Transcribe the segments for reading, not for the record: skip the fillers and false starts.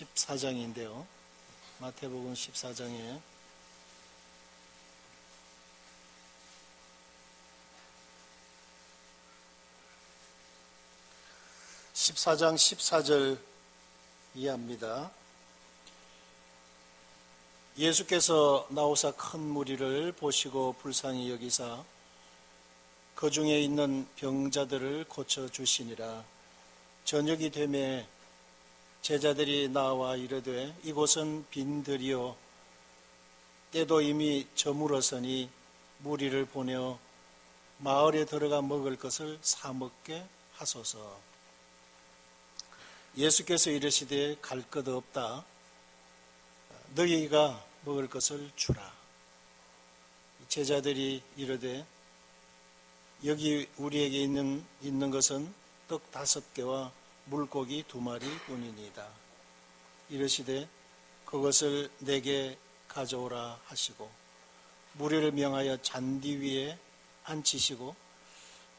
14장인데요. 마태복음 14장에 14장 14절 이해합니다. 예수께서 나오사 큰 무리를 보시고 불쌍히 여기사 그 중에 있는 병자들을 고쳐주시니라. 저녁이 되매 제자들이 나와 이르되 이곳은 빈들이요 때도 이미 저물었으니 무리를 보내어 마을에 들어가 먹을 것을 사 먹게 하소서. 예수께서 이르시되 갈 것 없다. 너희가 먹을 것을 주라. 제자들이 이르되 여기 우리에게 있는 것은 떡 5개와 물고기 2마리뿐이니이다. 이르시되 그것을 내게 가져오라 하시고 무리를 명하여 잔디 위에 앉히시고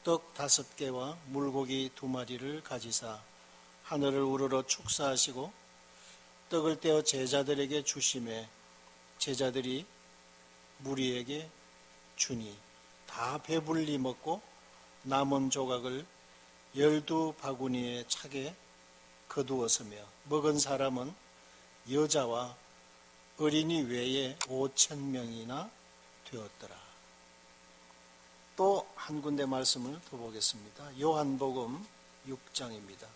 떡 5개와 물고기 2마리를 가지사 하늘을 우러러 축사하시고 떡을 떼어 제자들에게 주시매 제자들이 무리에게 주니 다 배불리 먹고 남은 조각을 12바구니에 차게 거두었으며 먹은 사람은 여자와 어린이 외에 5,000명이나 되었더라. 또 한 군데 말씀을 더 보겠습니다. 요한복음 6장입니다.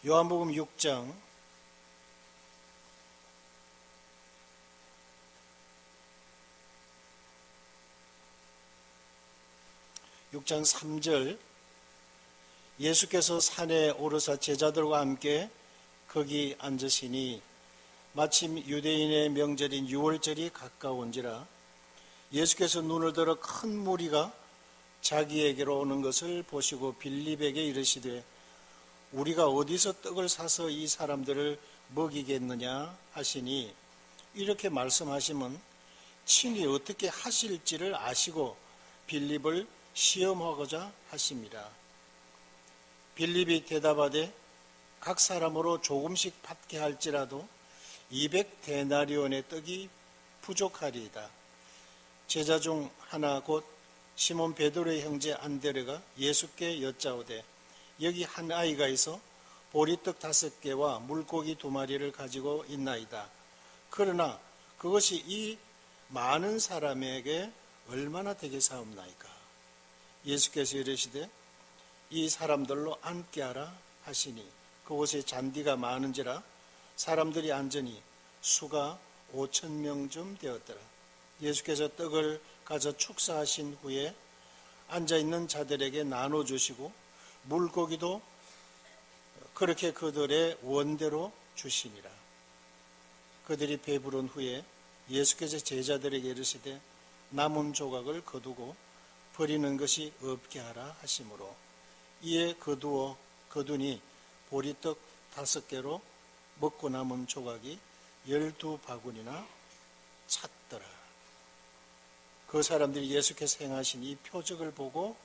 요한복음 6장 3절 예수께서 산에 오르사 제자들과 함께 거기 앉으시니 마침 유대인의 명절인 유월절이 가까운지라 예수께서 눈을 들어 큰 무리가 자기에게로 오는 것을 보시고 빌립에게 이르시되 우리가 어디서 떡을 사서 이 사람들을 먹이겠느냐 하시니 이렇게 말씀하시면 친히 어떻게 하실지를 아시고 빌립을 시험하고자 하십니다. 빌립이 대답하되 각 사람으로 조금씩 받게 할지라도 200데나리온의 떡이 부족하리이다. 제자 중 하나 곧 시몬 베드로의 형제 안드레가 예수께 여짜오되 여기 한 아이가 있어 보리떡 5개와 물고기 2마리를 가지고 있나이다. 그러나 그것이 이 많은 사람에게 얼마나 되겠사옵나이까. 예수께서 이르시되 이 사람들로 앉게 하라 하시니 그곳에 잔디가 많은지라 사람들이 앉으니 수가 5,000명쯤 되었더라. 예수께서 떡을 가져 축사하신 후에 앉아있는 자들에게 나눠주시고 물고기도 그렇게 그들의 원대로 주시니라. 그들이 배부른 후에 예수께서 제자들에게 이르시되 남은 조각을 거두고 버리는 것이 없게 하라 하시므로 이에 거두니 보리떡 5개로 먹고 남은 조각이 12바구니나 찼더라. 그 사람들이 예수께서 행하신 이 표적을 보고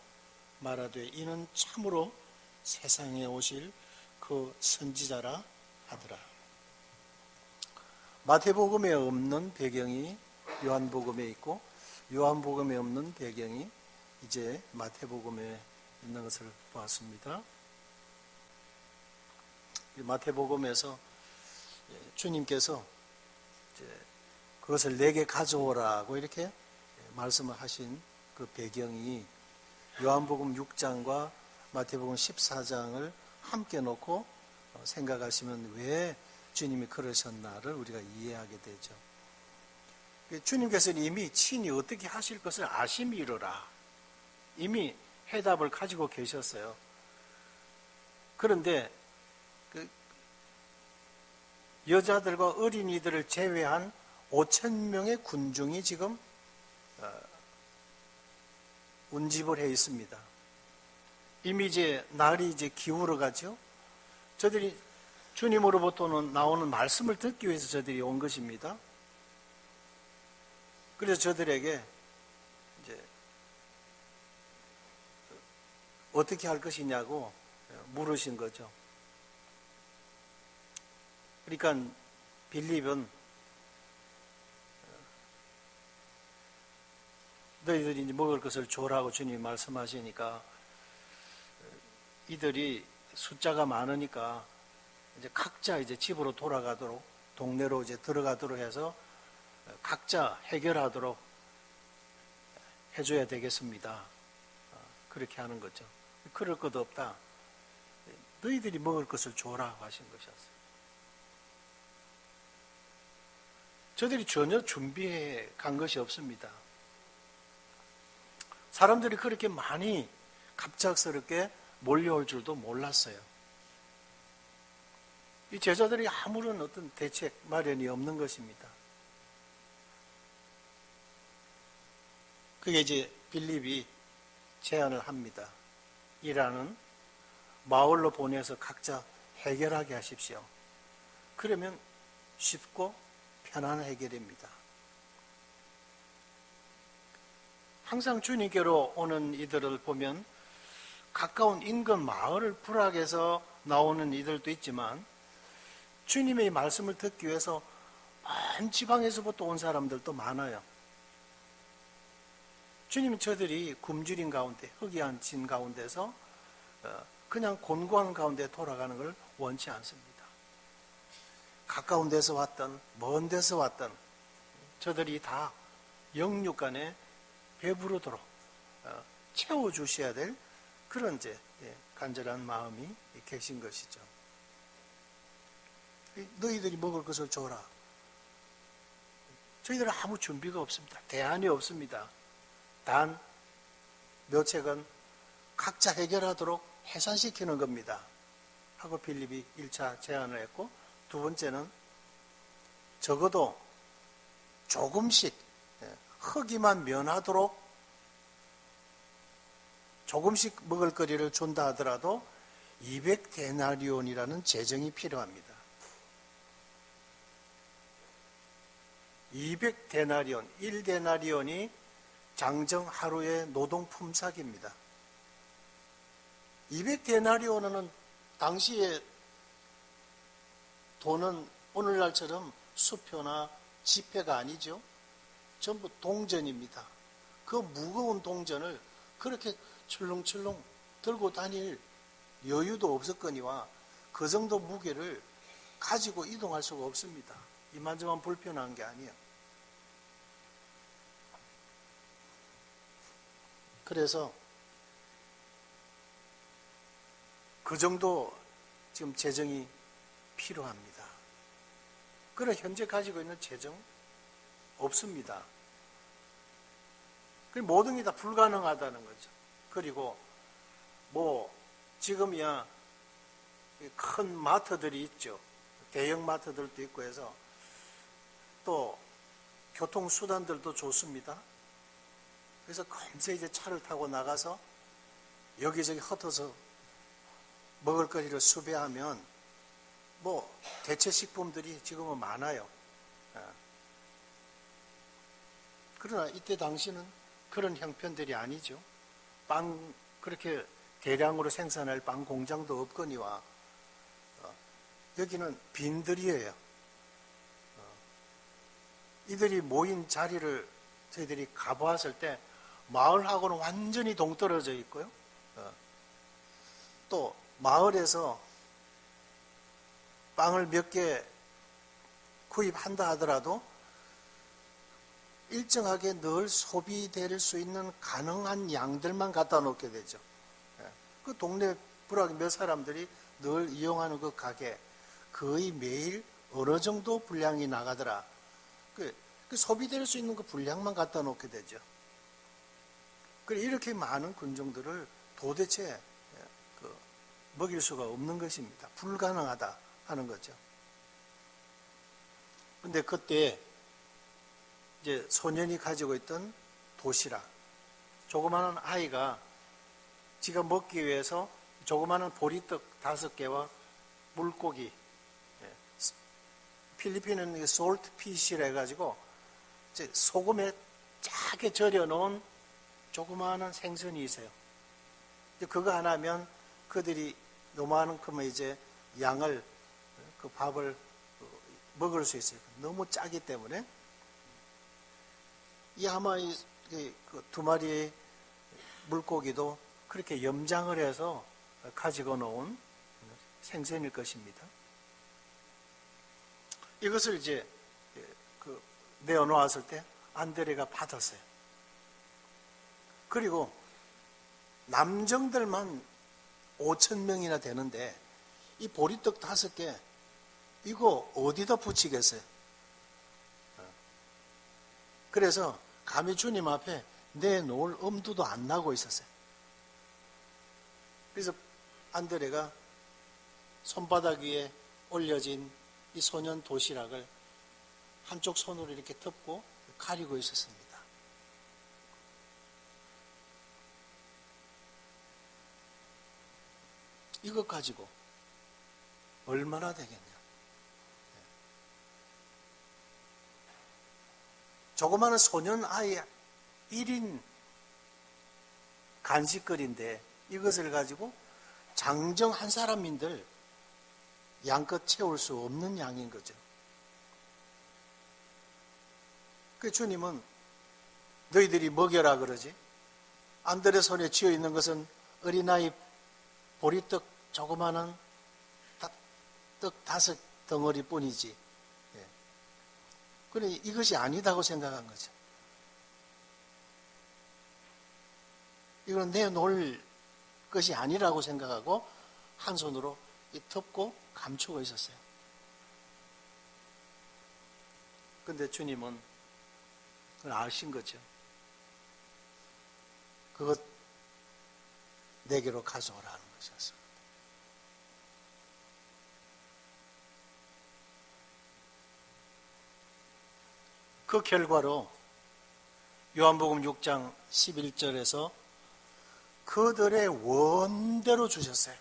말하되 이는 참으로 세상에 오실 그 선지자라 하더라. 마태복음에 없는 배경이 요한복음에 있고 요한복음에 없는 배경이 이제 마태복음에 있는 것을 보았습니다. 마태복음에서 주님께서 그것을 내게 가져오라고 이렇게 말씀을 하신 그 배경이 요한복음 6장과 마태복음 14장을 함께 놓고 생각하시면 왜 주님이 그러셨나를 우리가 이해하게 되죠. 주님께서는 이미 친히 어떻게 하실 것을 아심이로라. 이미 해답을 가지고 계셨어요. 그런데 그 여자들과 어린이들을 제외한 5,000명의 군중이 지금 운집을 해 있습니다. 이미 이제 날이 이제 기울어 가죠. 저들이 주님으로부터는 나오는 말씀을 듣기 위해서 저들이 온 것입니다. 그래서 저들에게 이제 어떻게 할 것이냐고 물으신 거죠. 그러니까 빌립은 너희들이 이제 먹을 것을 줘라고 주님이 말씀하시니까 이들이 숫자가 많으니까 이제 각자 이제 집으로 돌아가도록 동네로 이제 들어가도록 해서 각자 해결하도록 해줘야 되겠습니다. 그렇게 하는 거죠. 그럴 것 없다. 너희들이 먹을 것을 줘라고 하신 것이었어요. 저들이 전혀 준비해 간 것이 없습니다. 사람들이 그렇게 많이 갑작스럽게 몰려올 줄도 몰랐어요. 이 제자들이 아무런 어떤 대책 마련이 없는 것입니다. 그게 이제 빌립이 제안을 합니다. 이라는 마을로 보내서 각자 해결하게 하십시오. 그러면 쉽고 편안한 해결입니다. 항상 주님께로 오는 이들을 보면 가까운 인근 마을을 불락해서 나오는 이들도 있지만 주님의 말씀을 듣기 위해서 먼 지방에서부터 온 사람들도 많아요. 주님은 저들이 굶주린 가운데, 흙이 진 가운데서 그냥 곤고한 가운데 돌아가는 걸 원치 않습니다. 가까운 데서 왔던, 먼 데서 왔던 저들이 다 영육간에 배부르도록 채워주셔야 될 그런 이제 간절한 마음이 계신 것이죠. 너희들이 먹을 것을 줘라. 저희들은 아무 준비가 없습니다. 대안이 없습니다. 단 묘책은 각자 해결하도록 해산시키는 겁니다. 하고 빌립이 1차 제안을 했고, 두 번째는 적어도 조금씩 허기만 면하도록 조금씩 먹을 거리를 준다 하더라도 200데나리온이라는 재정이 필요합니다. 200데나리온, 1데나리온이 장정 하루의 노동 품삯입니다. 200데나리온은 당시에 돈은 오늘날처럼 수표나 지폐가 아니죠. 전부 동전입니다. 그 무거운 동전을 그렇게 출렁출렁 들고 다닐 여유도 없었거니와 그 정도 무게를 가지고 이동할 수가 없습니다. 이만저만 불편한 게 아니에요. 그래서 그 정도 지금 재정이 필요합니다. 그러나 현재 가지고 있는 재정 없습니다. 모든 게 다 불가능하다는 거죠. 그리고 지금이야 큰 마트들이 있죠. 대형 마트들도 있고 해서 또 교통수단들도 좋습니다. 그래서 금세 이제 차를 타고 나가서 여기저기 흩어서 먹을 거리를 수배하면 대체 식품들이 지금은 많아요. 그러나 이때 당시는 그런 형편들이 아니죠. 그렇게 대량으로 생산할 빵 공장도 없거니와 여기는 빈들이에요. 이들이 모인 자리를 저희들이 가보았을 때 마을하고는 완전히 동떨어져 있고요. 또 마을에서 빵을 몇 개 구입한다 하더라도 일정하게 늘 소비될 수 있는 가능한 양들만 갖다 놓게 되죠. 그 동네 불악 몇 사람들이 늘 이용하는 그 가게 거의 매일 어느 정도 분량이 나가더라. 그 소비될 수 있는 그 분량만 갖다 놓게 되죠. 이렇게 많은 군중들을 도대체 먹일 수가 없는 것입니다. 불가능하다 하는 거죠. 근데 그때 이제 소년이 가지고 있던 도시락, 조그마한 아이가 지가 먹기 위해서 조그마한 보리떡 5개와 물고기, 필리핀은 솔트 피쉬라 해가지고 소금에 짜게 절여놓은 조그마한 생선이 있어요. 그거 하나 하면 그들이 요만한 크면 이제 양을, 그 밥을 먹을 수 있어요. 너무 짜기 때문에. 이 아마 그 2마리의 물고기도 그렇게 염장을 해서 가지고 놓은 생선일 것입니다. 이것을 이제 내어놓았을 때 안드레가 받았어요. 그리고 남정들만 5,000명이나 되는데 이 보리떡 5개 이거 어디다 붙이겠어요? 그래서 감히 주님 앞에 내놓을 엄두도 안 나고 있었어요. 그래서 안드레가 손바닥 위에 올려진 이 소년 도시락을 한쪽 손으로 이렇게 덮고 가리고 있었습니다. 이것 가지고 얼마나 되겠냐. 조그마한 소년 아이 1인 간식거리인데 이것을 가지고 장정 한 사람인들 양껏 채울 수 없는 양인 거죠. 그 주님은 너희들이 먹여라 그러지. 안드레 손에 쥐어 있는 것은 어린아이 보리떡 조그마한 떡 5 덩어리 뿐이지. 그래 이것이 아니다고 생각한 거죠. 이건 내놓을 것이 아니라고 생각하고 한 손으로 덮고 감추고 있었어요. 그런데 주님은 그걸 아신 거죠. 그것 내게로 가져오라는 것이었습니다. 그 결과로 요한복음 6장 11절에서 그들의 원대로 주셨어요.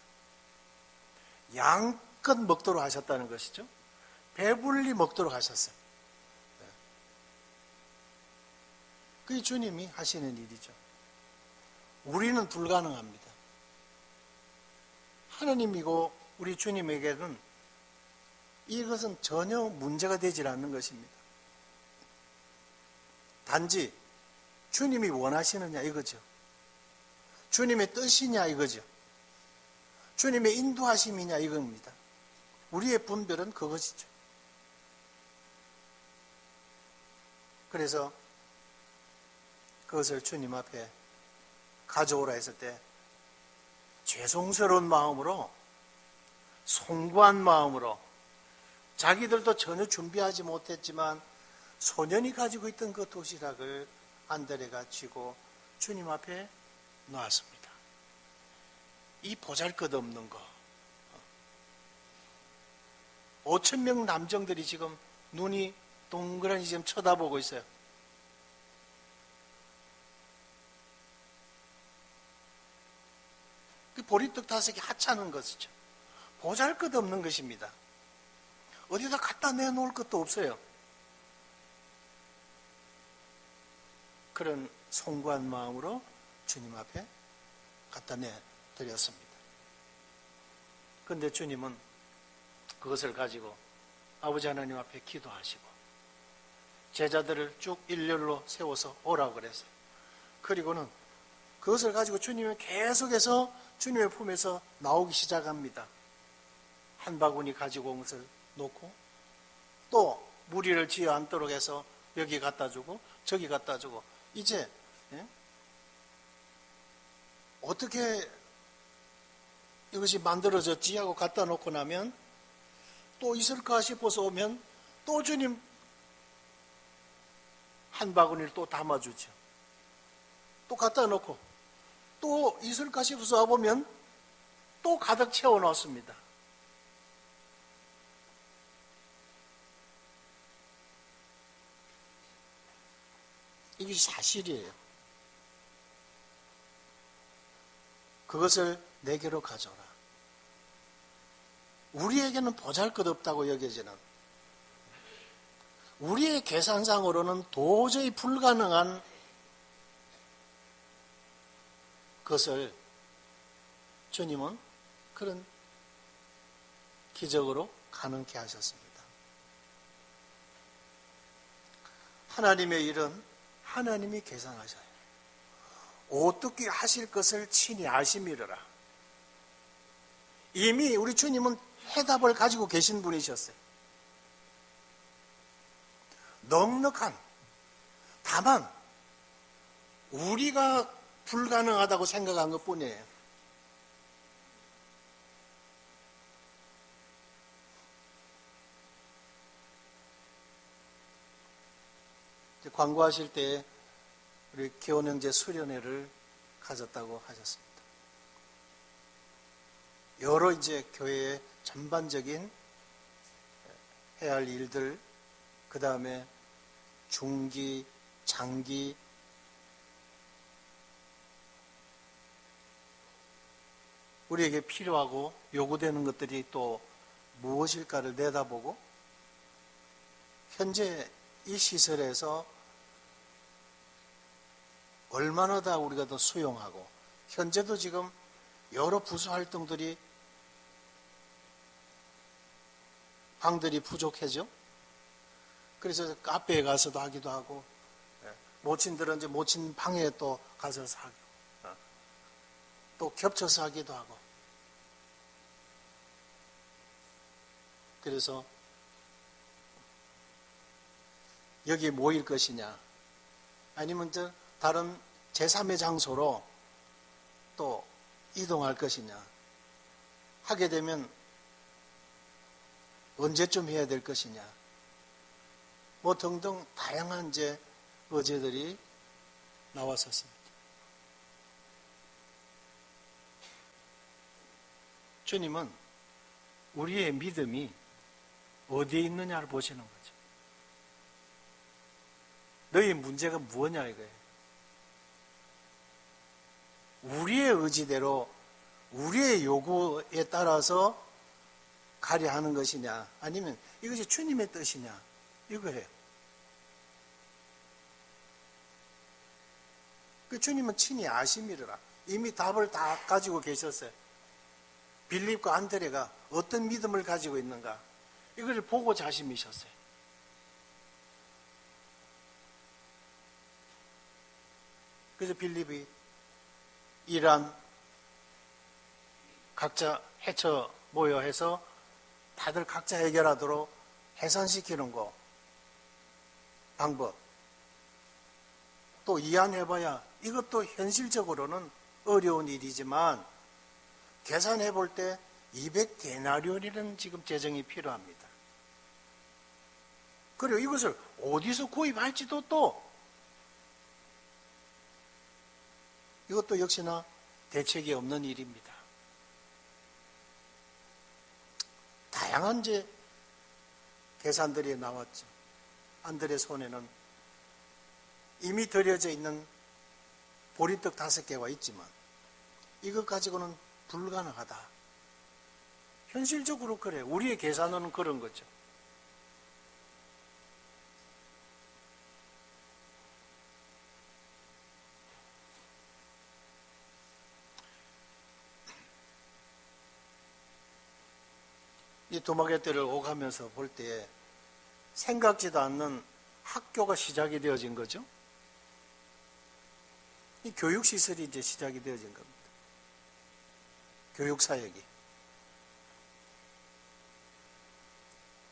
양껏 먹도록 하셨다는 것이죠. 배불리 먹도록 하셨어요. 그게 주님이 하시는 일이죠. 우리는 불가능합니다. 하나님이고 우리 주님에게는 이것은 전혀 문제가 되질 않는 것입니다. 단지 주님이 원하시느냐 이거죠. 주님의 뜻이냐 이거죠. 주님의 인도하심이냐 이겁니다. 우리의 분별은 그것이죠. 그래서 그것을 주님 앞에 가져오라 했을 때 죄송스러운 마음으로, 송구한 마음으로, 자기들도 전혀 준비하지 못했지만 소년이 가지고 있던 그 도시락을 안드레가 쥐고 주님 앞에 놓았습니다. 이 보잘것없는 거, 5,000명 남정들이 지금 눈이 동그라니 지금 쳐다보고 있어요. 그 보리떡 5개 하찮은 것이죠. 보잘것없는 것입니다. 어디다 갖다 내놓을 것도 없어요. 그런 송구한 마음으로 주님 앞에 갖다 내드렸습니다. 그런데 주님은 그것을 가지고 아버지 하나님 앞에 기도하시고 제자들을 쭉 일렬로 세워서 오라고 그랬어요. 그리고는 그것을 가지고 주님은 계속해서 주님의 품에서 나오기 시작합니다. 한 바구니 가지고 온 것을 놓고 또 무리를 지어 앉도록 해서 여기 갖다 주고 저기 갖다 주고 이제 어떻게 이것이 만들어졌지 하고 갖다 놓고 나면 또 있을까 싶어서 오면 또 주님 한 바구니를 또 담아주죠. 또 갖다 놓고 또 있을까 싶어서 와보면 또 가득 채워 넣습니다. 이게 사실이에요. 그것을 내게로 가져라. 우리에게는 보잘것없다고 여겨지는, 우리의 계산상으로는 도저히 불가능한 것을 주님은 그런 기적으로 가능케 하셨습니다. 하나님의 일은 하나님이 계산하셔요. 어떻게 하실 것을 친히 아심이로라. 이미 우리 주님은 해답을 가지고 계신 분이셨어요. 넉넉한, 다만 우리가 불가능하다고 생각한 것뿐이에요. 광고하실 때 우리 기원형제 수련회를 가졌다고 하셨습니다. 여러 이제 교회의 전반적인 해야 할 일들, 그 다음에 중기, 장기, 우리에게 필요하고 요구되는 것들이 또 무엇일까를 내다보고 현재 이 시설에서 얼마나 다 우리가 더 수용하고, 현재도 지금 여러 부수 활동들이 방들이 부족해져. 그래서 카페에 가서도 하기도 하고, 모친들은 이제 모친 방에 또 가서 하고, 또 겹쳐서 하기도 하고. 그래서 여기에 모일 것이냐, 아니면 저 다른 제3의 장소로 또 이동할 것이냐, 하게 되면 언제쯤 해야 될 것이냐, 뭐 등등 다양한 이제 의제들이 나왔었습니다. 주님은 우리의 믿음이 어디에 있느냐를 보시는 거죠. 너희 문제가 무엇냐 이거예요. 우리의 의지대로 우리의 요구에 따라서 가려 하는 것이냐, 아니면 이것이 주님의 뜻이냐, 이거예요. 그 주님은 친히 아심이라 이미 답을 다 가지고 계셨어요. 빌립과 안드레가 어떤 믿음을 가지고 있는가, 이걸 보고 자심이셨어요. 그래서 빌립이 이란 각자 해쳐 모여 해서 다들 각자 해결하도록 해산시키는 거 방법, 또 이안해봐야 이것도 현실적으로는 어려운 일이지만 계산해 볼 때 200데나리온이라는 지금 재정이 필요합니다. 그리고 이것을 어디서 구입할지도 또 이것도 역시나 대책이 없는 일입니다. 다양한 이제 계산들이 나왔죠. 안드레 손에는 이미 들여져 있는 보리떡 5개가 있지만 이것 가지고는 불가능하다. 현실적으로 그래. 우리의 계산은 그런 거죠. 이 도마개떼를 오가면서 볼 때 생각지도 않는 학교가 시작이 되어진 거죠. 이 교육시설이 이제 시작이 되어진 겁니다. 교육사역이.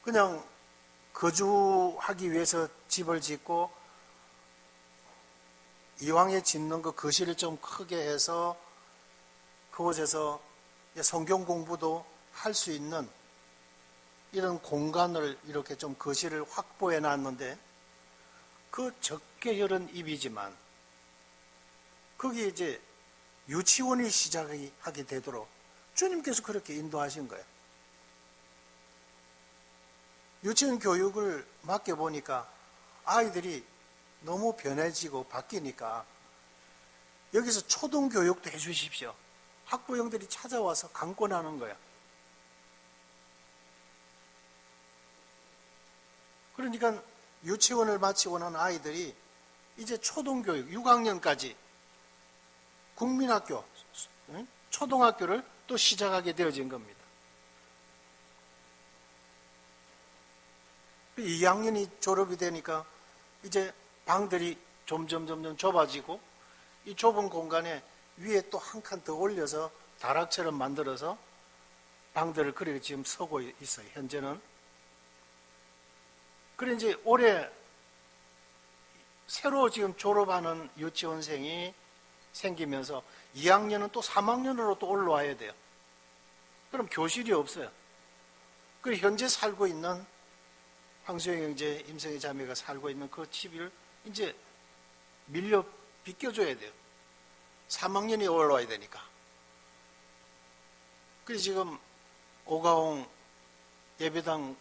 그냥 거주하기 위해서 집을 짓고 이왕에 짓는 거 거실을 좀 크게 해서 그곳에서 성경 공부도 할 수 있는 이런 공간을 이렇게 좀 거실을 확보해 놨는데, 그 적게 열은 입이지만 거기에 이제 유치원이 시작하게 되도록 주님께서 그렇게 인도하신 거예요. 유치원 교육을 맡겨보니까 아이들이 너무 변해지고 바뀌니까 여기서 초등교육도 해주십시오 학부형들이 찾아와서 강권하는 거야. 그러니까 유치원을 마치고 난 아이들이 이제 초등교육 6학년까지 국민학교, 초등학교를 또 시작하게 되어진 겁니다. 2학년이 졸업이 되니까 이제 방들이 점점 좁아지고 이 좁은 공간에 위에 또 한 칸 더 올려서 다락처럼 만들어서 방들을 그렇게 지금 서고 있어요. 현재는. 그래 이제 올해 새로 지금 졸업하는 유치원생이 생기면서 2학년은 또 3학년으로 또 올라와야 돼요. 그럼 교실이 없어요. 그리고 현재 살고 있는 황수영 형제, 임성희 자매가 살고 있는 그 집을 이제 밀려 비껴줘야 돼요. 3학년이 올라와야 되니까. 그래서 지금 오가홍 예배당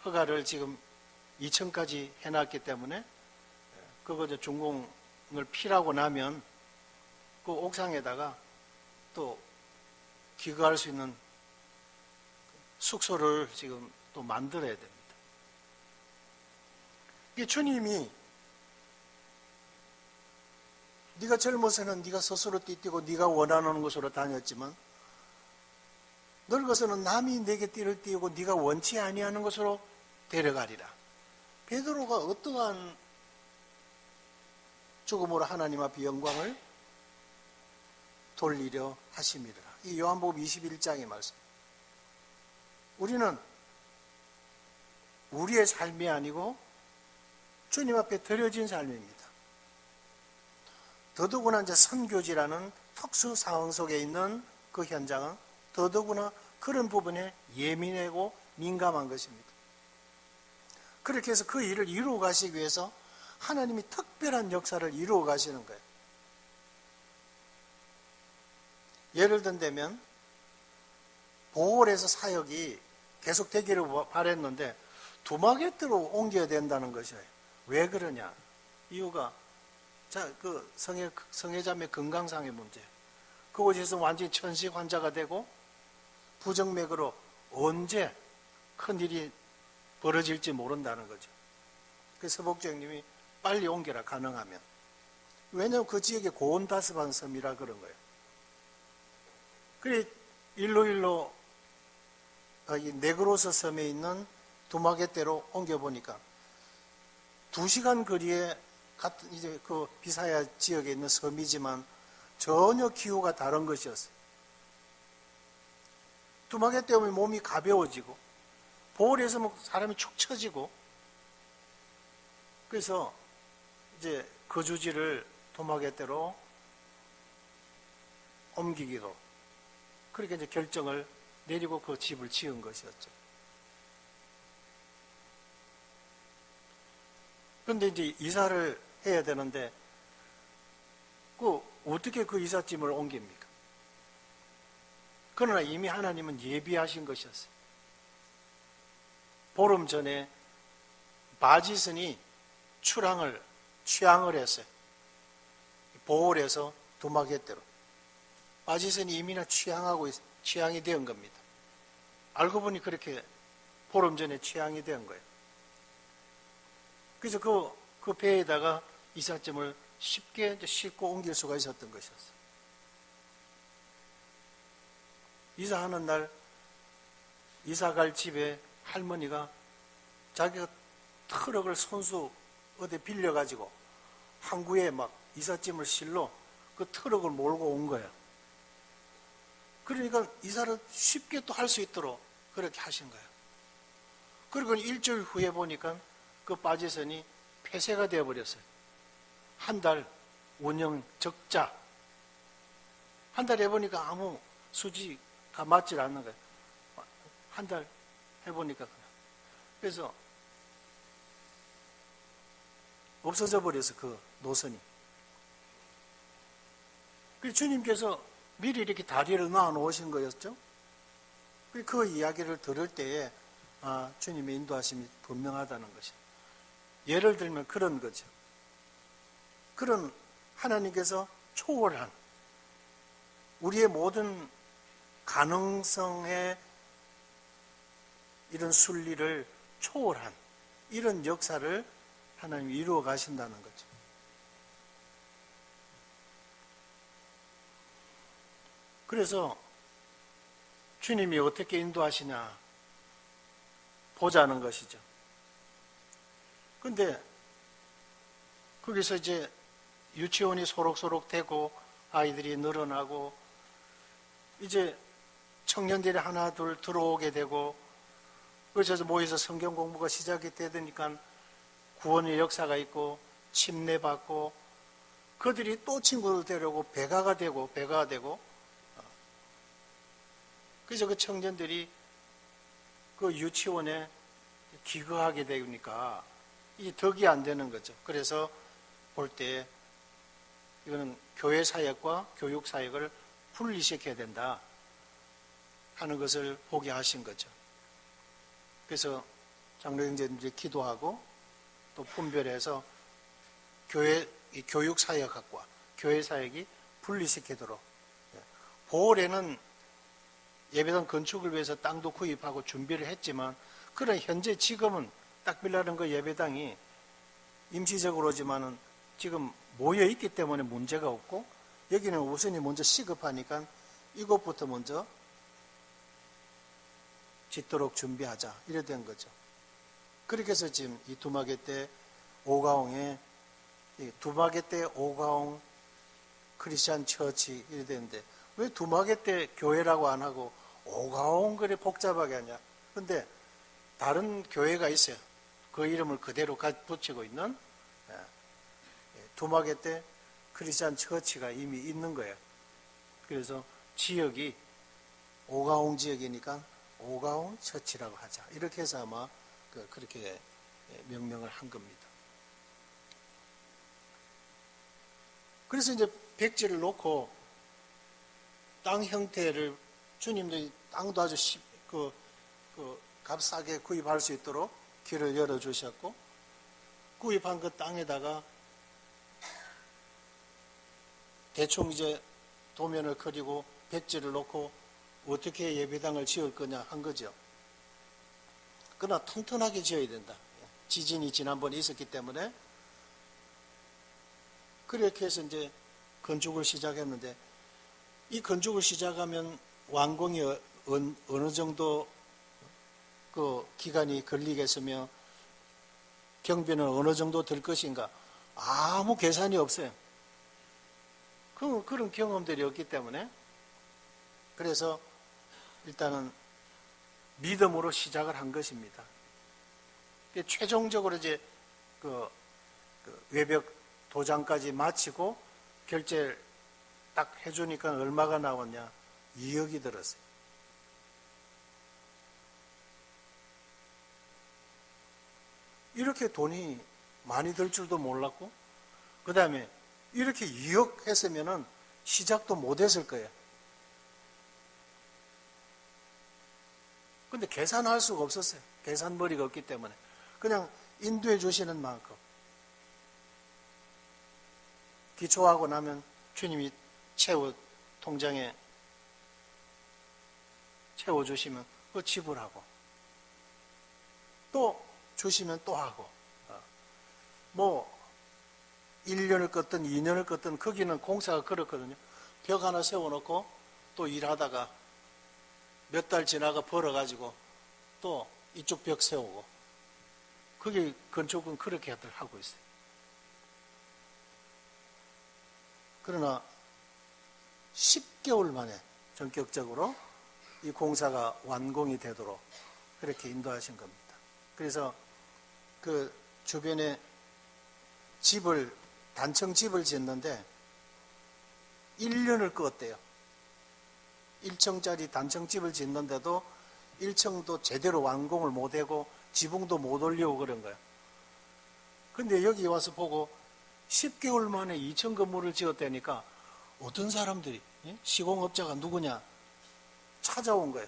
허가를 지금 2층까지 해놨기 때문에 그거 준공을 피라고 나면 그 옥상에다가 또 기거할 수 있는 숙소를 지금 또 만들어야 됩니다. 이 주님이 네가 젊어서는 네가 스스로 띠뛰고 네가 원하는 곳으로 다녔지만 늙어서는 남이 내게 띠를 띠우고 네가 원치 아니하는 곳으로 데려가리라. 베드로가 어떠한 죽음으로 하나님 앞에 영광을 돌리려 하심이라. 이 요한복음 21장의 말씀. 우리는 우리의 삶이 아니고 주님 앞에 드려진 삶입니다. 더더구나 이제 선교지라는 특수 상황 속에 있는 그 현장은 더더구나 그런 부분에 예민하고 민감한 것입니다. 그렇게 해서 그 일을 이루어 가시기 위해서 하나님이 특별한 역사를 이루어 가시는 거예요. 예를 든다면 보홀에서 사역이 계속 되기를 바랬는데 두마게뜨로 옮겨야 된다는 것이에요. 왜 그러냐? 이유가 그 성애자매 건강상의 문제. 그곳에서 완전히 천식 환자가 되고 부정맥으로 언제 큰일이 벌어질지 모른다는 거죠. 그래서 서복주님이 빨리 옮겨라 가능하면. 왜냐하면 그 지역에 고온다습한 섬이라 그런 거예요. 그래 일로 이 네그로스 섬에 있는 두마게떼로 옮겨보니까 2시간 거리에 같은 이제 그 비사야 지역에 있는 섬이지만 전혀 기후가 다른 것이었어요. 두마게떼 오면 몸이 가벼워지고 보홀에서 뭐 사람이 축 처지고 그래서 이제 거주지를 두마게떼로 옮기기로 그렇게 이제 결정을 내리고 그 집을 지은 것이었죠. 그런데 이제 이사를 해야 되는데 어떻게 그 이삿짐을 옮깁니까? 그러나 이미 하나님은 예비하신 것이었어요. 보름 전에 바지선이 취항을 했어요. 보홀에서 두마게떼로. 바지선이 이미나 취항이 된 겁니다. 알고 보니 그렇게 보름 전에 취항이 된 거예요. 그래서 그 배에다가 이삿짐을 쉽게 싣고 옮길 수가 있었던 것이었어요. 이사하는 날 이사 갈 집에 할머니가 자기가 트럭을 손수 어디 빌려가지고 항구에 막 이삿짐을 실로 그 트럭을 몰고 온 거예요. 그러니까 이사를 쉽게 또 할 수 있도록 그렇게 하신 거예요. 그리고 일주일 후에 보니까 그 바지선이 폐쇄가 되어버렸어요. 한 달 운영 적자. 한 달 해보니까 아무 수지가 맞질 않는 거예요. 한 달 해보니까. 그래서 없어져 버려서 그 노선이. 그래서 주님께서 미리 이렇게 다리를 놔 놓으신 거였죠. 그 이야기를 들을 때에 주님의 인도하심이 분명하다는 것이죠. 예를 들면 그런 거죠. 그런 하나님께서 초월한 우리의 모든 가능성의 이런 순리를 초월한 이런 역사를 하나님이 이루어 가신다는 거죠. 그래서 주님이 어떻게 인도하시냐 보자는 것이죠. 근데 거기서 이제 유치원이 소록소록 되고 아이들이 늘어나고 이제 청년들이 하나 둘 들어오게 되고 그래서 모여서 성경 공부가 시작이 되니까 구원의 역사가 있고 침례받고 그들이 또 친구를 데려오고 배가가 되고 그래서 그 청년들이 그 유치원에 기거하게 되니까 이게 덕이 안 되는 거죠. 그래서 볼 때 이거는 교회 사역과 교육 사역을 분리시켜야 된다 하는 것을 보게 하신 거죠. 그래서 장로 형제들이 기도하고 또 분별해서 교육 사역학과 교회 사역이 분리시키도록 보올에는 예배당 건축을 위해서 땅도 구입하고 준비를 했지만 그런 현재 지금은 딱빌라는 그 예배당이 임시적으로지만은 지금 모여 있기 때문에 문제가 없고 여기는 우선이 먼저 시급하니까 이것부터 먼저 짓도록 준비하자 이래 된 거죠. 그렇게 해서 지금 이 두마게떼 오가옹에 두마게떼 오가옹 크리스천 처치 이래 되는데 왜 두마게떼 교회라고 안 하고 오가옹 그래 복잡하게 하냐. 근데 다른 교회가 있어요. 그 이름을 그대로 붙이고 있는 두마게떼 크리스천 처치가 이미 있는 거예요. 그래서 지역이 오가옹 지역이니까 오가옹 처치라고 하자. 이렇게 해서 아마 그렇게 명명을 한 겁니다. 그래서 이제 백지를 놓고 땅 형태를 주님도 땅도 아주 값싸게 구입할 수 있도록 길을 열어주셨고 구입한 그 땅에다가 대충 이제 도면을 그리고 백지를 놓고 어떻게 예배당을 지을 거냐 한 거죠. 그러나 튼튼하게 지어야 된다. 지진이 지난번에 있었기 때문에 그렇게 해서 이제 건축을 시작했는데 이 건축을 시작하면 완공이 어느 정도 그 기간이 걸리겠으며 경비는 어느 정도 될 것인가 아무 계산이 없어요. 그런 경험들이 없기 때문에 그래서 일단은 믿음으로 시작을 한 것입니다. 최종적으로 이제 그 외벽 도장까지 마치고 결제를 딱 해주니까 얼마가 나왔냐? 2억이 들었어요. 이렇게 돈이 많이 들 줄도 몰랐고 그 다음에 이렇게 2억 했으면은 시작도 못 했을 거예요. 근데 계산할 수가 없었어요. 계산머리가 없기 때문에. 그냥 인도해 주시는 만큼. 기초하고 나면 주님이 통장에 채워주시면 그 지불하고 또 주시면 또 하고 뭐 1년을 껐든 2년을 껐든 거기는 공사가 그렇거든요. 벽 하나 세워놓고 또 일하다가 몇 달 지나가 벌어가지고 또 이쪽 벽 세우고 그게 건축은 그렇게 하고 있어요. 그러나 10개월 만에 전격적으로 이 공사가 완공이 되도록 그렇게 인도하신 겁니다. 그래서 그 주변에 단층 집을 짓는데 1년을 끄었대요. 1층짜리 단층 집을 짓는데도 1층도 제대로 완공을 못하고 지붕도 못 올리고 그런 거예요. 근데 여기 와서 보고 10개월 만에 2층 건물을 지었다니까 어떤 사람들이 시공업자가 누구냐 찾아온 거예요.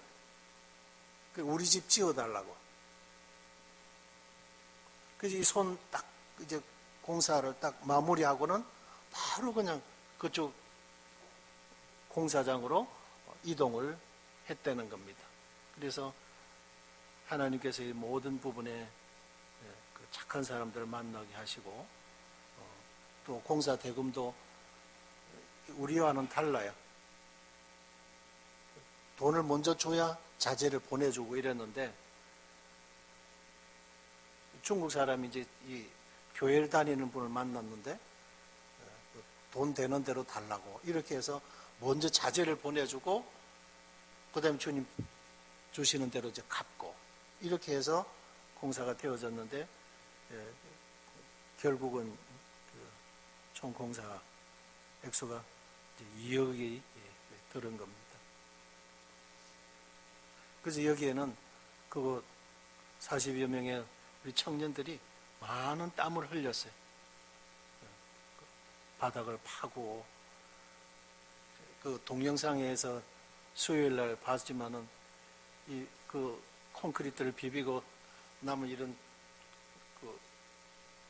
우리 집 지어달라고. 그래서 이 이제 공사를 딱 마무리하고는 바로 그냥 그쪽 공사장으로 이동을 했다는 겁니다. 그래서 하나님께서 이 모든 부분에 그 착한 사람들을 만나게 하시고 또 공사 대금도 우리와는 달라요. 돈을 먼저 줘야 자재를 보내주고 이랬는데 중국 사람이 이제 이 교회를 다니는 분을 만났는데 돈 되는 대로 달라고 이렇게 해서 먼저 자재를 보내주고 그다음에 주님 주시는 대로 이제 갚고 이렇게 해서 공사가 되어졌는데 결국은 총 공사 액수가 2억이 들은 겁니다. 그래서 여기에는 그거 40여 명의 우리 청년들이 많은 땀을 흘렸어요. 바닥을 파고 그 동영상에서 수요일 날 봤지만은 이 그 콘크리트를 비비고 남은 이런 그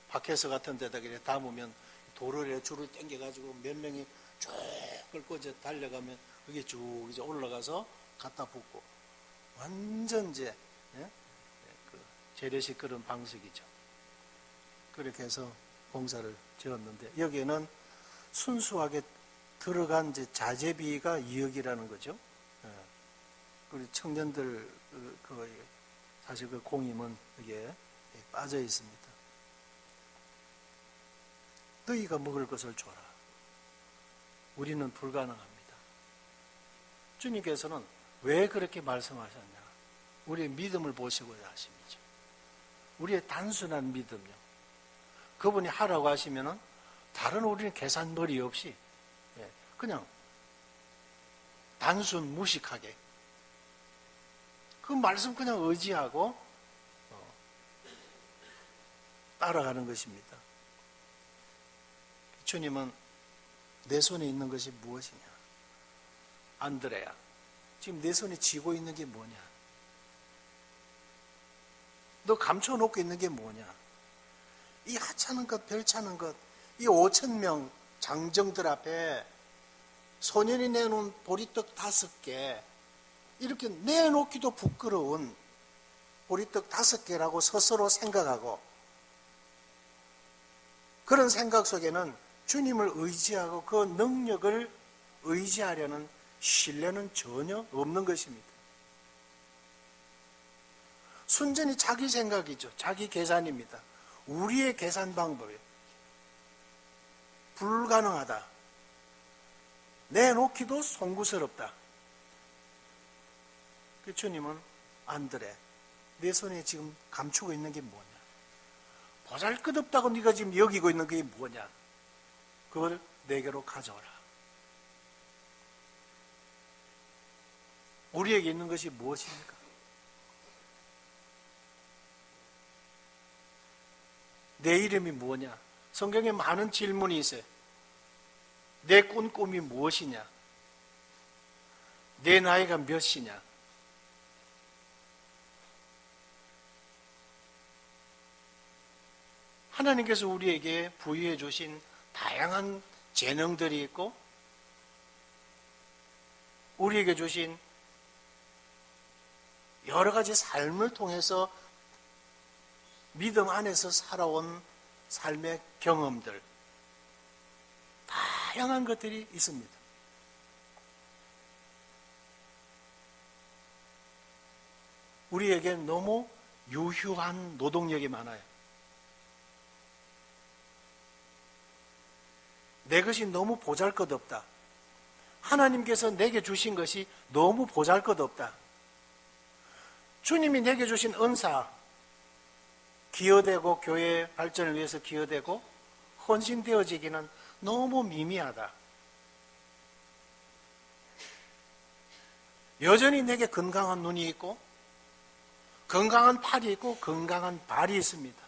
박해서 같은 데다 이렇게 담으면 도로에 줄을 당겨가지고 몇 명이 쭉 끌고 이제 달려가면 그게 쭉 이제 올라가서 갖다 붓고 완전 이제 그 재래식 그런 방식이죠. 그렇게 해서 공사를 지었는데 여기에는 순수하게 들어간 이제 자재비가 2억이라는 거죠. 우리 청년들 사실 그 공임은 여기에 빠져 있습니다. 너희가 먹을 것을 줘라. 우리는 불가능합니다. 주님께서는 왜 그렇게 말씀하셨냐? 우리의 믿음을 보시고자 하심이죠. 우리의 단순한 믿음요. 그분이 하라고 하시면은 다른 우리는 계산머리 없이 그냥 단순 무식하게 그 말씀 그냥 의지하고 따라가는 것입니다. 주님은 내 손에 있는 것이 무엇이냐? 안드레야, 지금 내 손에 쥐고 있는 게 뭐냐? 너 감춰놓고 있는 게 뭐냐? 이 하찮은 것, 별찮은 것, 이 5,000명 장정들 앞에 소년이 내놓은 보리떡 5개, 이렇게 내놓기도 부끄러운 보리떡 5개라고 스스로 생각하고, 그런 생각 속에는 주님을 의지하고 그 능력을 의지하려는 신뢰는 전혀 없는 것입니다. 순전히 자기 생각이죠. 자기 계산입니다. 우리의 계산 방법이 불가능하다. 내놓기도 송구스럽다. 그 주님은 안드레, 내 손에 지금 감추고 있는 게 뭐냐? 보잘것없다고 네가 지금 여기고 있는 게 뭐냐? 그걸 내게로 가져오라. 우리에게 있는 것이 무엇입니까? 내 이름이 뭐냐? 성경에 많은 질문이 있어요. 내 꿈이 무엇이냐? 내 나이가 몇이냐? 하나님께서 우리에게 부여해 주신 다양한 재능들이 있고 우리에게 주신 여러 가지 삶을 통해서 믿음 안에서 살아온 삶의 경험들, 다양한 것들이 있습니다. 우리에게 너무 유효한 노동력이 많아요. 내 것이 너무 보잘것없다. 하나님께서 내게 주신 것이 너무 보잘것없다. 주님이 내게 주신 은사, 기여되고 교회 발전을 위해서 기여되고 헌신되어지기는 너무 미미하다. 여전히 내게 건강한 눈이 있고 건강한 팔이 있고 건강한 발이 있습니다.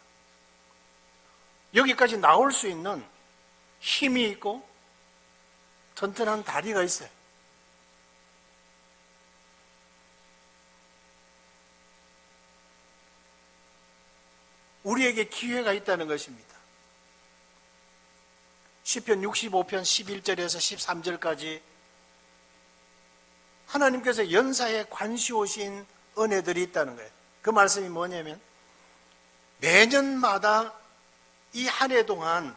여기까지 나올 수 있는 힘이 있고 튼튼한 다리가 있어요. 우리에게 기회가 있다는 것입니다. 시편 65편 11절에서 13절까지 하나님께서 연사에 관시오신 은혜들이 있다는 거예요. 그 말씀이 뭐냐면 매년마다 이 한 해 동안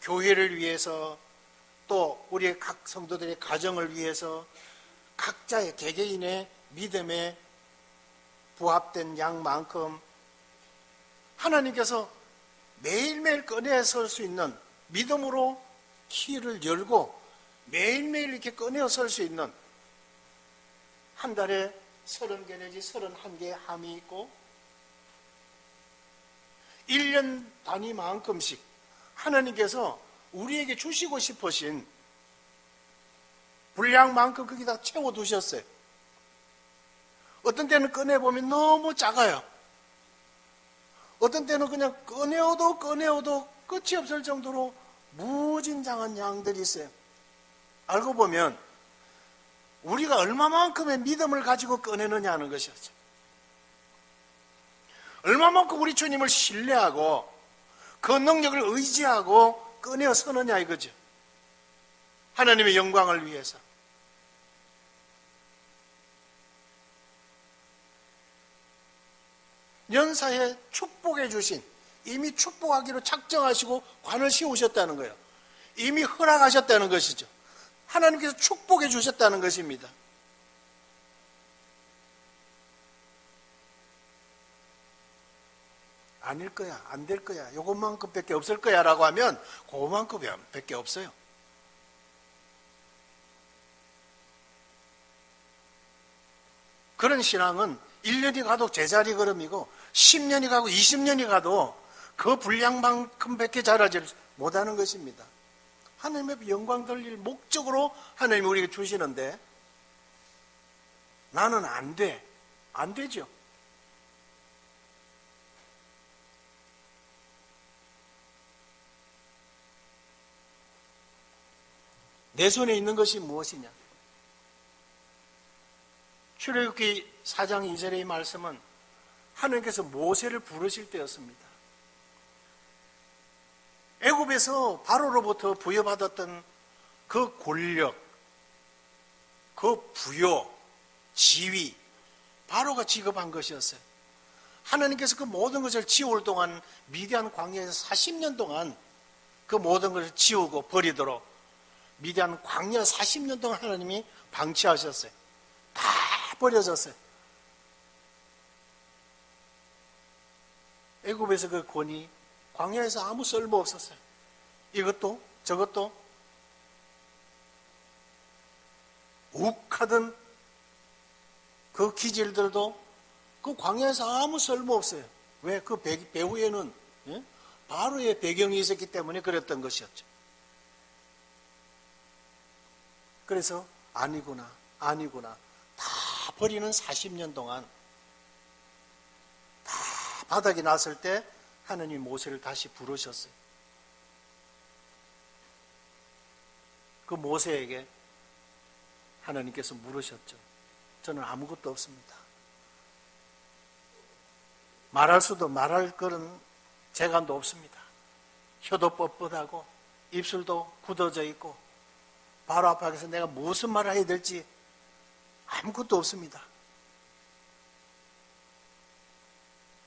교회를 위해서 또 우리 각 성도들의 가정을 위해서 각자의 개개인의 믿음에 부합된 양만큼 하나님께서 매일매일 꺼내 설 수 있는 믿음으로 키를 열고 매일매일 이렇게 꺼내 설 수 있는 한 달에 30개 내지 31개의 함이 있고 1년 단위만큼씩 하나님께서 우리에게 주시고 싶으신 분량만큼 거기다 채워두셨어요. 어떤 때는 꺼내보면 너무 작아요. 어떤 때는 그냥 꺼내어도 끝이 없을 정도로 무진장한 양들이 있어요. 알고 보면 우리가 얼마만큼의 믿음을 가지고 꺼내느냐는 것이었죠. 얼마만큼 우리 주님을 신뢰하고 그 능력을 의지하고 꺼내어 서느냐 이거죠. 하나님의 영광을 위해서. 연사에 축복해 주신, 이미 축복하기로 작정하시고 관을 씌우셨다는 거예요. 이미 허락하셨다는 것이죠. 하나님께서 축복해 주셨다는 것입니다. 아닐 거야, 안 될 거야, 요것만큼밖에 없을 거야 라고 하면 그것만큼밖에 없어요. 그런 신앙은 1년이 가도 제자리 걸음이고 10년이 가고 20년이 가도 그 분량만큼밖에 자라지 못하는 것입니다. 하나님의 영광 돌릴 목적으로 하나님이 우리에게 주시는데 나는 안 돼. 안 되죠. 내 손에 있는 것이 무엇이냐? 출애굽기 4장 2절의 말씀은 하나님께서 모세를 부르실 때였습니다. 애굽에서 바로로부터 부여받았던 그 권력, 그 부요, 지위, 바로가 지급한 것이었어요. 하나님께서 그 모든 것을 지울 동안 미디안 광야에서 40년 동안 그 모든 것을 지우고 버리도록 미디안 광야 40년 동안 하나님이 방치하셨어요. 다 버려졌어요. 애굽에서 그 권위, 광야에서 아무 쓸모 없었어요. 이것도 저것도 욱하던 그 기질들도 그 광야에서 아무 쓸모 없어요. 왜? 그 배후에는 바로의 배경이 있었기 때문에 그랬던 것이었죠. 그래서 아니구나 다 버리는 40년 동안 다 바닥이 났을 때 하나님이 모세를 다시 부르셨어요. 그 모세에게 하나님께서 물으셨죠. 저는 아무것도 없습니다. 말할 수도 말할 그런 재간도 없습니다. 혀도 뻣뻣하고 입술도 굳어져 있고 바로 앞에서 내가 무슨 말을 해야 될지 아무것도 없습니다.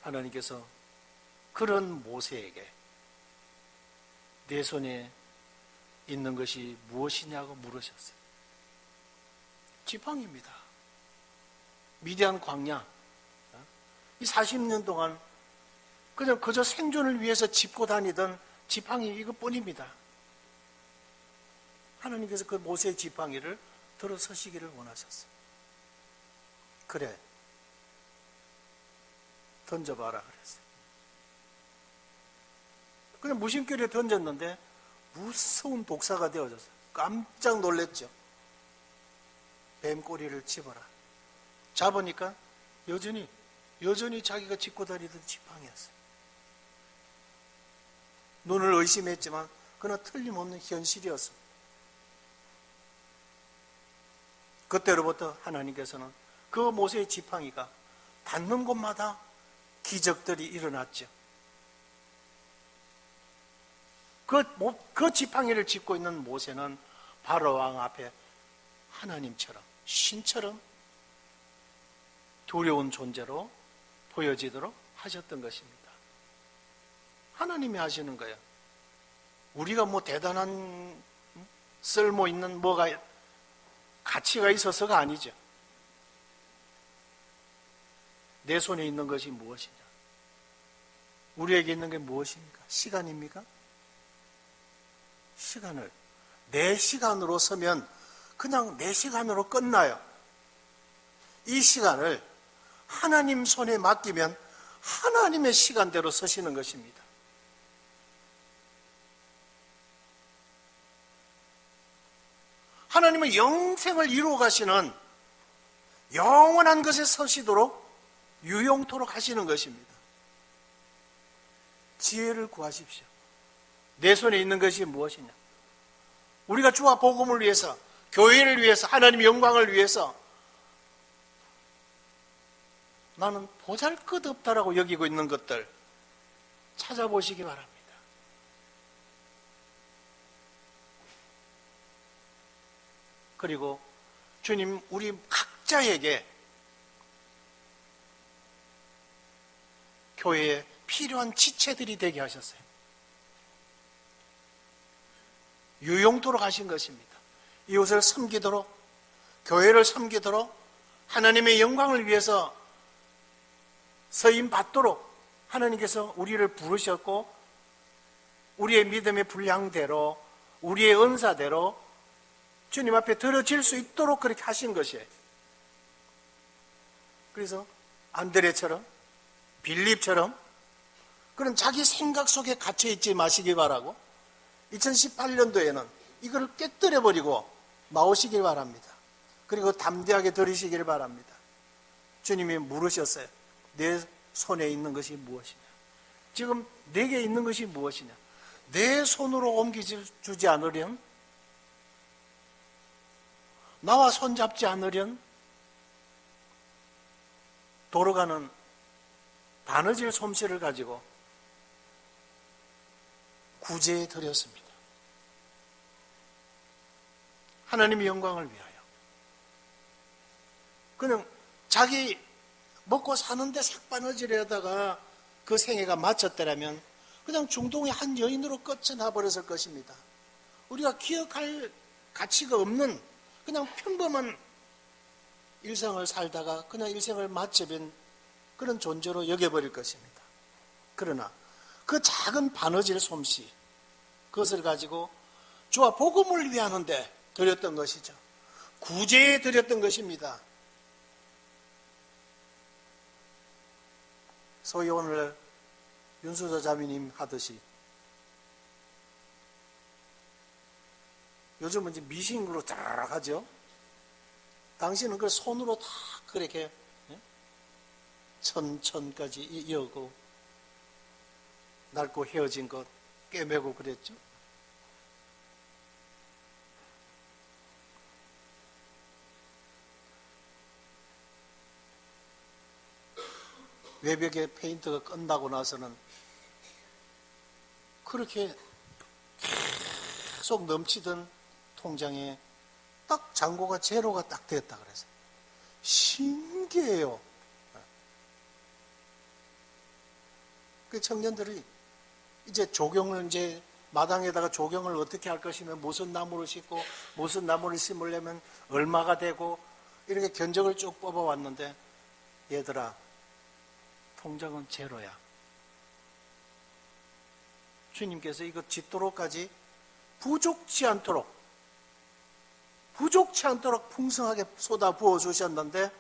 하나님께서 그런 모세에게 내 손에 있는 것이 무엇이냐고 물으셨어요. 지팡이입니다. 미디안 광야 이 40년 동안 그저 생존을 위해서 짚고 다니던 지팡이 이것뿐입니다. 하나님께서 그 모세의 지팡이를 들어서시기를 원하셨어요. 그래, 던져봐라 그랬어요. 그냥 무심결에 던졌는데 무서운 독사가 되어졌어요. 깜짝 놀랐죠. 뱀꼬리를 집어라. 잡으니까 여전히 자기가 짚고 다니던 지팡이였어요. 눈을 의심했지만 그러나 틀림없는 현실이었습니다. 그때로부터 하나님께서는 그 모세의 지팡이가 닿는 곳마다 기적들이 일어났죠. 그 지팡이를 짚고 있는 모세는 바로 왕 앞에 하나님처럼 신처럼 두려운 존재로 보여지도록 하셨던 것입니다. 하나님이 하시는 거예요. 우리가 뭐 대단한 쓸모 있는 뭐가 가치가 있어서가 아니죠. 내 손에 있는 것이 무엇이냐? 우리에게 있는 게 무엇입니까? 시간입니까? 시간을 내 시간으로 서면 그냥 내 시간으로 끝나요. 이 시간을 하나님 손에 맡기면 하나님의 시간대로 서시는 것입니다. 하나님은 영생을 이루어 가시는 영원한 것에 서시도록 유용토록 하시는 것입니다. 지혜를 구하십시오. 내 손에 있는 것이 무엇이냐? 우리가 주와 복음을 위해서, 교회를 위해서, 하나님의 영광을 위해서 나는 보잘것없다라고 여기고 있는 것들 찾아보시기 바랍니다. 그리고 주님 우리 각자에게 교회에 필요한 지체들이 되게 하셨어요. 유용토록 하신 것입니다. 이웃을 섬기도록, 교회를 섬기도록, 하나님의 영광을 위해서 서임 받도록 하나님께서 우리를 부르셨고, 우리의 믿음의 분량대로, 우리의 은사대로 주님 앞에 들어질 수 있도록 그렇게 하신 것이에요. 그래서 안드레처럼, 빌립처럼 그런 자기 생각 속에 갇혀 있지 마시기 바라고 2018년도에는 이걸 깨뜨려버리고 나오시길 바랍니다. 그리고 담대하게 들으시길 바랍니다. 주님이 물으셨어요. 내 손에 있는 것이 무엇이냐? 지금 내게 있는 것이 무엇이냐? 내 손으로 옮겨주지 않으련? 나와 손잡지 않으련? 도로가는 바느질 솜씨를 가지고 구제해 드렸습니다. 하나님의 영광을 위하여. 그냥 자기 먹고 사는데 삭바느질에다가 그 생애가 마쳤더라면 그냥 중동의 한 여인으로 끝쳐나 버렸을 것입니다. 우리가 기억할 가치가 없는 그냥 평범한 일상을 살다가 그냥 일생을 마쳐본 그런 존재로 여겨버릴 것입니다. 그러나 그 작은 바느질 솜씨, 그것을 가지고 주와 복음을 위하는데 드렸던 것이죠. 구제에 드렸던 것입니다. 소위 오늘 윤수저 자매님 하듯이 요즘은 이제 미싱으로 쫙 하죠. 당신은 그걸 손으로 다 그렇게 천까지 이어고 낡고 헤어진 것 꿰매고 그랬죠. 외벽에 페인트가 끝나고 나서는 그렇게 계속 넘치던 통장에 딱 잔고가 제로가 딱 됐다 그래서 신기해요. 그 청년들이 이제 조경을 이제 마당에다가 조경을 어떻게 할 것이며 무슨 나무를 심고 무슨 나무를 심으려면 얼마가 되고 이렇게 견적을 쭉 뽑아왔는데 얘들아 통장은 제로야. 주님께서 이거 짓도록까지 부족치 않도록 풍성하게 쏟아 부어 주셨는데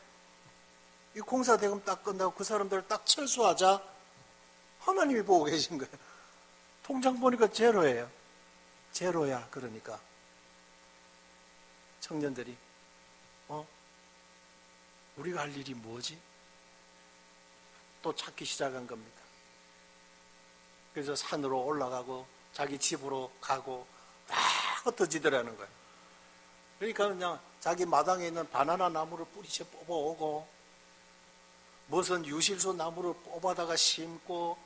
이 공사 대금 딱 끝나고 그 사람들을 딱 철수하자 하나님이 보고 계신 거예요. 통장 보니까 제로예요. 제로야. 그러니까 청년들이 우리가 할 일이 뭐지? 또 찾기 시작한 겁니다. 그래서 산으로 올라가고 자기 집으로 가고 막 흩어지더라는 거예요. 그러니까 그냥 자기 마당에 있는 바나나 나무를 뿌리채 뽑아오고 무슨 유실소 나무를 뽑아다가 심고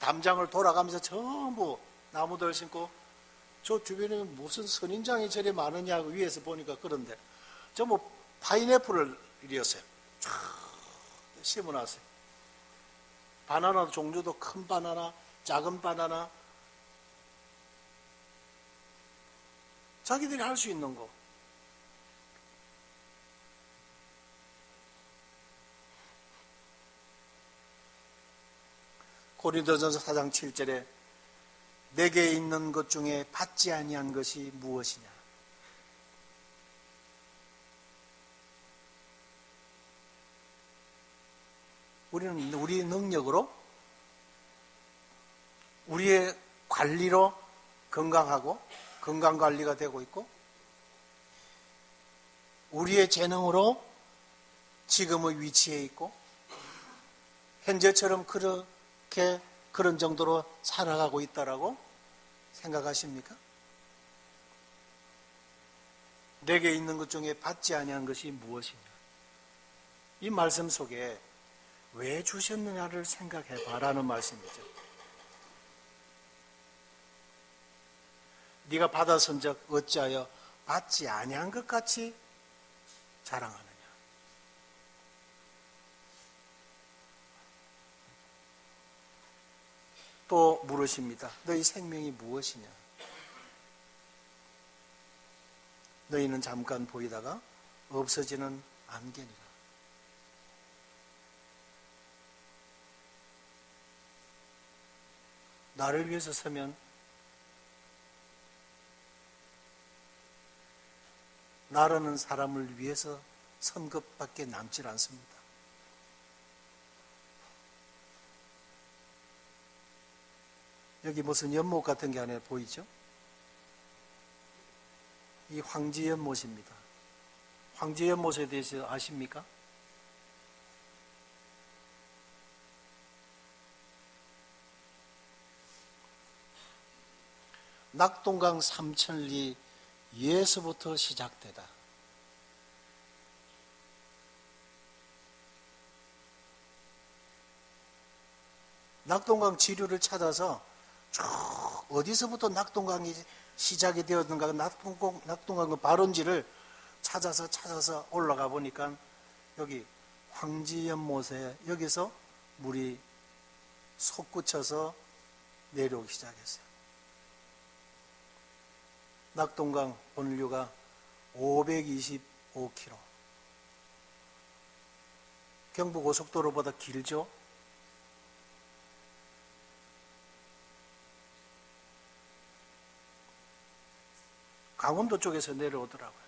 담장을 돌아가면서 전부 나무들 심고 저 주변에 무슨 선인장이 저리 많으냐고 위에서 보니까 그런데 전부 파인애플을 이었어요. 쫙 심어놨어요. 바나나 종류도 큰 바나나, 작은 바나나, 자기들이 할 수 있는 거. 고린도전서 4장 7절에 내게 있는 것 중에 받지 아니한 것이 무엇이냐? 우리는 우리 능력으로, 우리의 관리로 건강하고 건강관리가 되고 있고, 우리의 재능으로 지금의 위치에 있고, 현재처럼 그렇게 그런 정도로 살아가고 있다라고 생각하십니까? 내게 있는 것 중에 받지 아니한 것이 무엇이냐? 이 말씀 속에 왜 주셨느냐를 생각해 봐라는 말씀이죠. 네가 받아선적 어찌하여 받지 아니한 것 같이 자랑하느냐? 또 물으십니다. 너희 생명이 무엇이냐? 너희는 잠깐 보이다가 없어지는 안개니라. 나를 위해서 서면 나라는 사람을 위해서 선 것밖에 남질 않습니다. 여기 무슨 연못 같은 게 안에 보이죠? 이 황지연못입니다. 황지연못에 대해서 아십니까? 낙동강 삼천리 예서부터 시작되다. 낙동강 지류를 찾아서 쭉 어디서부터 낙동강이 시작이 되었는가, 낙동강 그 발원지를 찾아서 올라가 보니까 여기 황지연못에 여기서 물이 솟구쳐서 내려오기 시작했어요. 낙동강 본류가 525km. 경부고속도로보다 길죠? 강원도 쪽에서 내려오더라고요.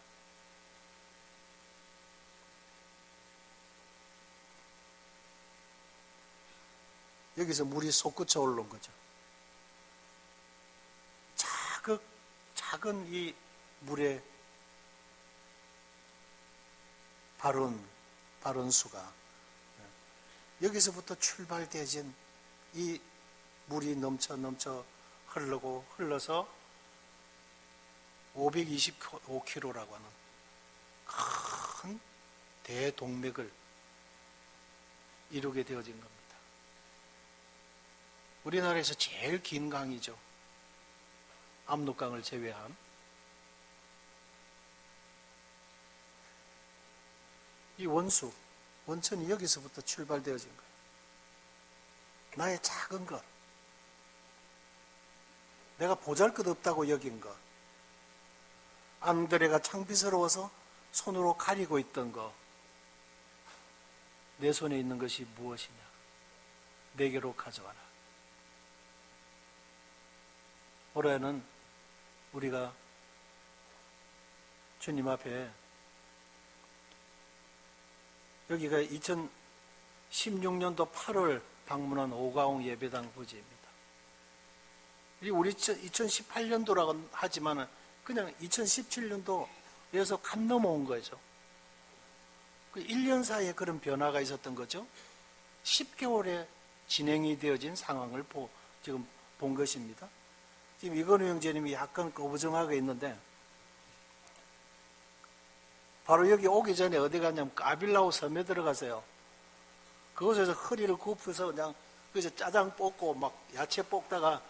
여기서 물이 솟구쳐 올라온 거죠. 작은 이 물의 발원수가 여기서부터 출발되어진 이 물이 넘쳐 흘러서 525km라고 하는 큰 대동맥을 이루게 되어진 겁니다. 우리나라에서 제일 긴 강이죠. 압록강을 제외한. 이 원천이 여기서부터 출발되어진 거예요. 나의 작은 것, 내가 보잘것없다고 여긴 것, 안드레가 창피스러워서 손으로 가리고 있던 것, 내 손에 있는 것이 무엇이냐? 내게로 가져와라. 올해는 우리가 주님 앞에, 여기가 2016년도 8월 방문한 오가옹 예배당 부지입니다. 우리 2018년도라고 하지만 그냥 2017년도에서 간 넘어온 거죠. 그 1년 사이에 그런 변화가 있었던 거죠. 10개월에 진행이 되어진 상황을 지금 본 것입니다. 지금 이건우 형제님이 약간 거부정하게 있는데, 바로 여기 오기 전에 어디 갔냐면 까빌라우 섬에 들어가세요. 그곳에서 허리를 굽혀서 그냥 그래서 짜장 볶고 막 야채 볶다가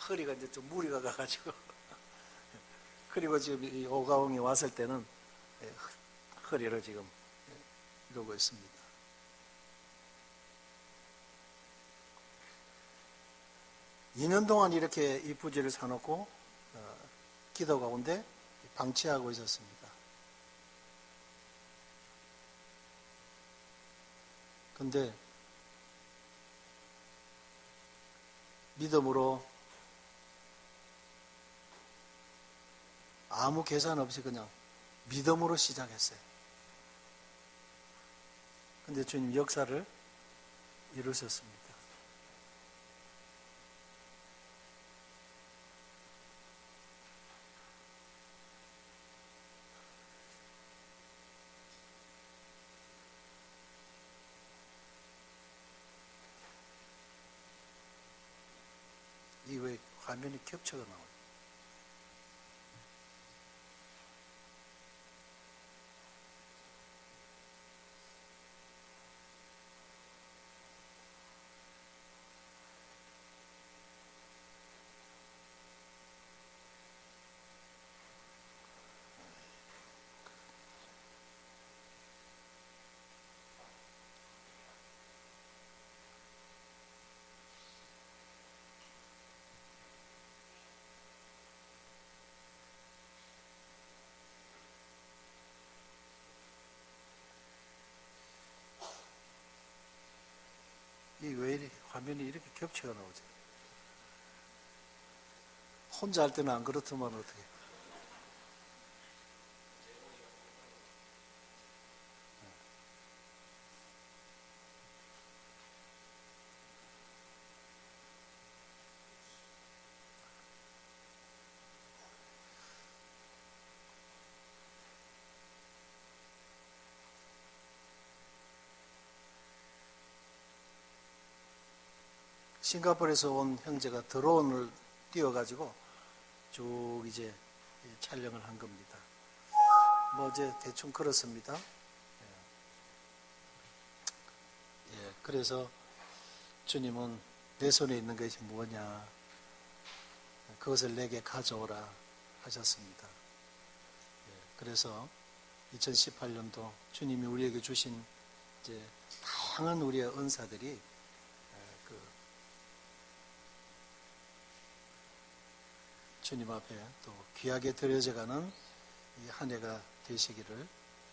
허리가 이제 좀 무리가 가가지고 그리고 지금 이 오가옹에 왔을 때는 거리를 지금 이루고 있습니다. 2년 동안 이렇게 이 부지를 사놓고 기도 가운데 방치하고 있었습니다. 근데 믿음으로 아무 계산 없이 그냥 믿음으로 시작했어요. 근데 주님 역사를 이루셨습니다. 이 왜 화면이 겹쳐가 나와요? 이 왜 이렇게 화면이 이렇게 겹쳐가 나오지? 혼자 할 때는 안 그렇더만 어떻게? 싱가포르에서 온 형제가 드론을 띄워가지고 쭉 이제 촬영을 한 겁니다. 뭐 이제 대충 그렇습니다. 그래서 주님은 내 손에 있는 것이 뭐냐, 그것을 내게 가져오라 하셨습니다. 그래서 2018년도 주님이 우리에게 주신 이제 다양한 우리의 은사들이 주님 앞에 또 귀하게 드려져가는 이 한 해가 되시기를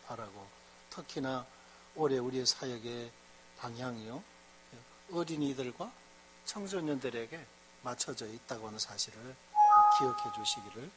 바라고, 특히나 올해 우리의 사역의 방향이요, 어린이들과 청소년들에게 맞춰져 있다고 하는 사실을 기억해 주시기를